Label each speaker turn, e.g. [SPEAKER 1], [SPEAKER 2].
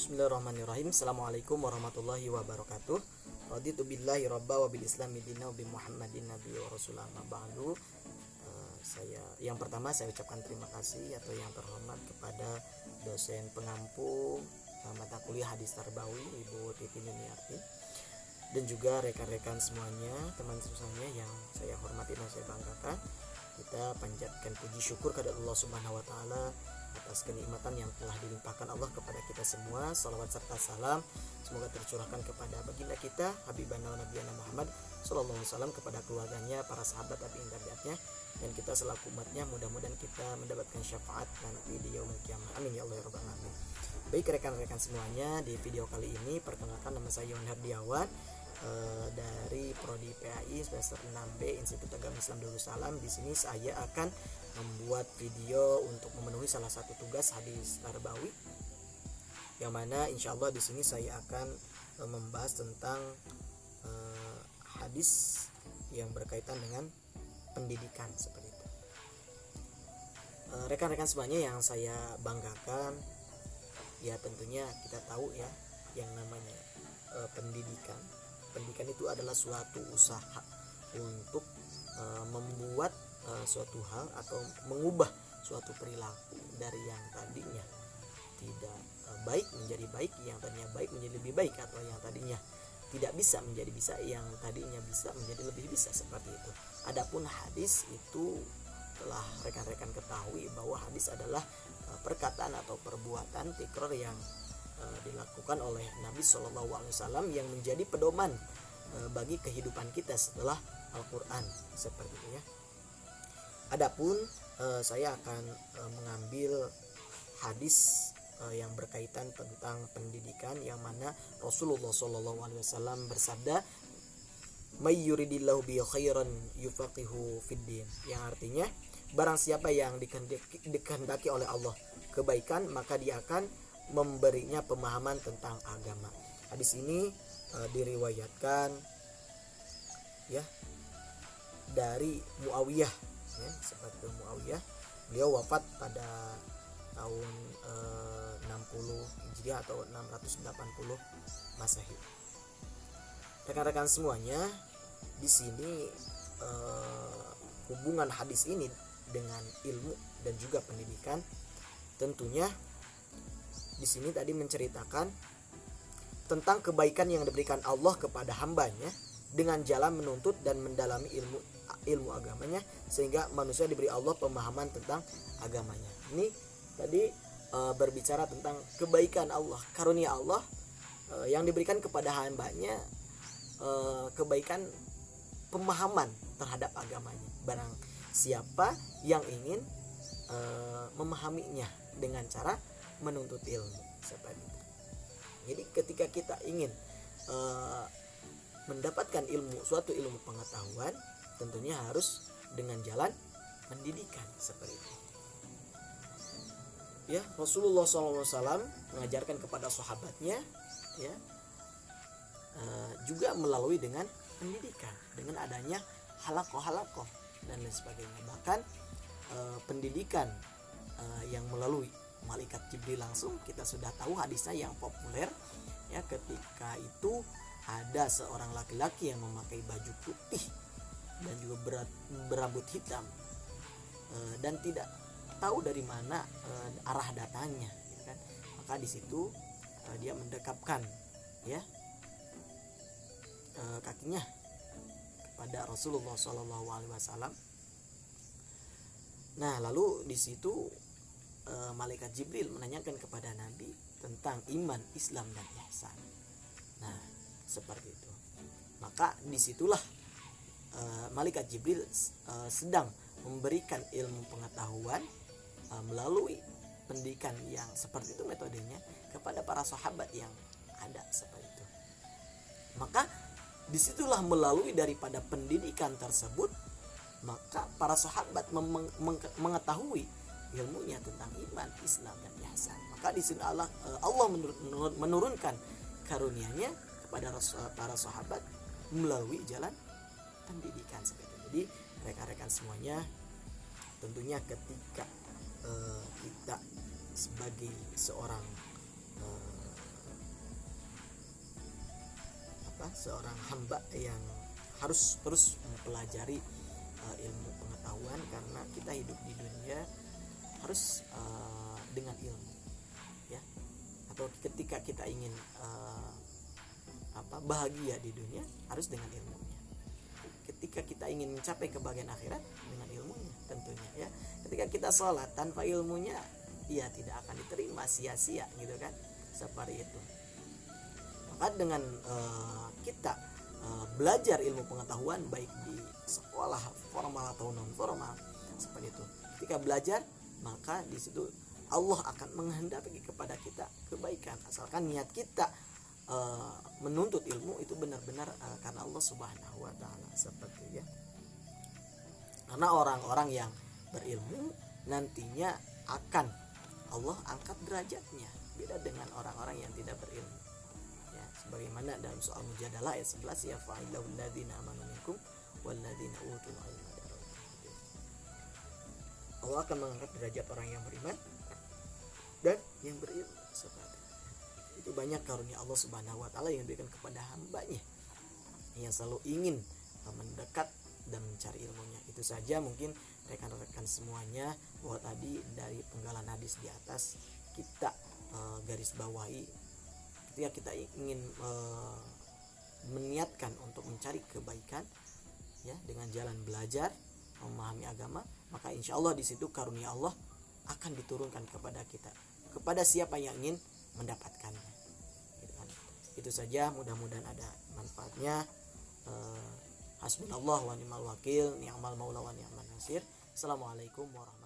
[SPEAKER 1] Bismillahirrahmanirrahim. Assalamualaikum warahmatullahi wabarakatuh. Raditu billahi rabba wa bil islami dina wa bi Muhammadin nabi wa rasulah ma ba'du. Yang pertama saya ucapkan terima kasih atau yang terhormat kepada dosen pengampu mata kuliah hadis tarbawi Ibu Titi Nuniarti, dan juga rekan-rekan semuanya, teman susahnya yang saya hormati dan saya banggakan. Kita panjatkan puji syukur kepada Allah Subhanahu wa taala atas kenikmatan yang telah dilimpahkan Allah kepada kita semua. Salawat serta salam semoga tercurahkan kepada baginda kita Habibana Nabiyana Muhammad sallallahu alaihi wasallam, kepada keluarganya, para sahabat tabi'in tabi'atnya, dan kita selaku umatnya. Mudah-mudahan kita mendapatkan syafaat nanti di yaumul qiyamah. Amin ya Allah ya rabbal alamin. Baik rekan-rekan semuanya, di video kali ini perkenalkan, nama saya Yon Herdiawan dari Prodi PAI semester 6B Institut Agama Islam Darussalam. Di sini saya akan membuat video untuk memenuhi salah satu tugas hadis tarbawi, yang mana insya Allah di sini saya akan membahas tentang hadis yang berkaitan dengan pendidikan seperti itu. Rekan-rekan semuanya yang saya banggakan, ya tentunya kita tahu ya yang namanya pendidikan. Pendidikan itu adalah suatu usaha untuk membuat suatu hal atau mengubah suatu perilaku dari yang tadinya tidak baik menjadi baik, yang tadinya baik menjadi lebih baik, atau yang tadinya tidak bisa menjadi bisa, yang tadinya bisa menjadi lebih bisa, seperti itu. Adapun hadis itu telah rekan-rekan ketahui bahwa hadis adalah perkataan atau perbuatan tikror yang dilakukan oleh Nabi Shallallahu Alaihi Wasallam yang menjadi pedoman bagi kehidupan kita setelah Al-Quran, seperti itu ya. Adapun saya akan mengambil hadis yang berkaitan tentang pendidikan, yang mana Rasulullah Shallallahu Alaihi Wasallam bersabda, "May yuridillahu bi khairan yufaqihu fiddin," yang artinya barang siapa yang dikehendaki oleh Allah kebaikan, maka dia akan memberinya pemahaman tentang agama. Hadis ini diriwayatkan ya dari Muawiyah, ya, sahabat Muawiyah. Beliau wafat pada tahun 60 Hijriah atau 680 Masehi. Rekan-rekan semuanya, di sini hubungan hadis ini dengan ilmu dan juga pendidikan, tentunya di sini tadi menceritakan tentang kebaikan yang diberikan Allah kepada hambanya dengan jalan menuntut dan mendalami ilmu agamanya, sehingga manusia diberi Allah pemahaman tentang agamanya. Ini tadi berbicara tentang kebaikan Allah, karunia Allah yang diberikan kepada hambanya, kebaikan pemahaman terhadap agamanya. Barang siapa yang ingin memahaminya dengan cara menuntut ilmu, seperti itu. Jadi ketika kita ingin mendapatkan suatu ilmu pengetahuan, tentunya harus dengan jalan pendidikan, seperti itu. Ya, Rasulullah SAW mengajarkan kepada sahabatnya, ya, juga melalui dengan pendidikan, dengan adanya halakoh dan lain sebagainya. Bahkan pendidikan yang melalui malaikat Jibril langsung, kita sudah tahu hadisnya yang populer ya, ketika itu ada seorang laki-laki yang memakai baju putih dan juga berambut hitam dan tidak tahu dari mana arah datangnya, gitu kan. Maka di situ dia mendekapkan ya kakinya kepada Rasulullah SAW. Nah, lalu di situ malaikat Jibril menanyakan kepada Nabi tentang iman, Islam, dan ihsan. Nah, seperti itu. Maka disitulah malaikat Jibril sedang memberikan ilmu pengetahuan melalui pendidikan yang seperti itu metodenya kepada para sahabat yang ada, seperti itu. Maka disitulah melalui daripada pendidikan tersebut, maka para sahabat mengetahui ilmunya tentang iman, Islam, dan ihsan. Maka di sini Allah menurunkan karunia-Nya kepada para sahabat melalui jalan pendidikan, seperti itu. Jadi rekan-rekan semuanya, tentunya ketika kita sebagai seorang seorang hamba yang harus terus mempelajari ilmu pengetahuan, karena kita hidup di dunia harus dengan ilmu ya. Atau ketika kita ingin bahagia di dunia harus dengan ilmunya. Ketika kita ingin mencapai kebahagiaan akhirat dengan ilmunya tentunya ya. Ketika kita sholat tanpa ilmunya ya tidak akan diterima, sia-sia gitu kan, seperti itu. Maka dengan kita belajar ilmu pengetahuan baik di sekolah formal atau non formal seperti itu, ketika belajar maka di situ Allah akan menghendaki kepada kita kebaikan, asalkan niat kita menuntut ilmu itu benar-benar karena Allah Subhanahu wa taala, seperti ya. Karena orang-orang yang berilmu nantinya akan Allah angkat derajatnya, beda dengan orang-orang yang tidak berilmu ya, sebagaimana dalam soal Mujadalah ayat 11 ya, fa'ilul ladzina amanu minkum walladzina utul ilma darajat. Allah akan mengangkat derajat orang yang beriman dan yang berilmu, seperti itu. Banyak karunia Allah Subhanahu wa taala yang diberikan kepada hambanya yang selalu ingin mendekat dan mencari ilmunya. Itu saja mungkin rekan-rekan semuanya, bahwa tadi dari penggalan hadis di atas kita garis bawahi, ketika kita ingin meniatkan untuk mencari kebaikan ya dengan jalan belajar memahami agama, maka insya Allah di situ karunia Allah akan diturunkan kepada kita, kepada siapa yang ingin mendapatkannya gitu kan. Itu saja, mudah-mudahan ada manfaatnya. Hasbunallah wa ni'mal wakil, ni'mal maula wa ni'man nasir. Assalamualaikum warahmatullahi wabarakatuh.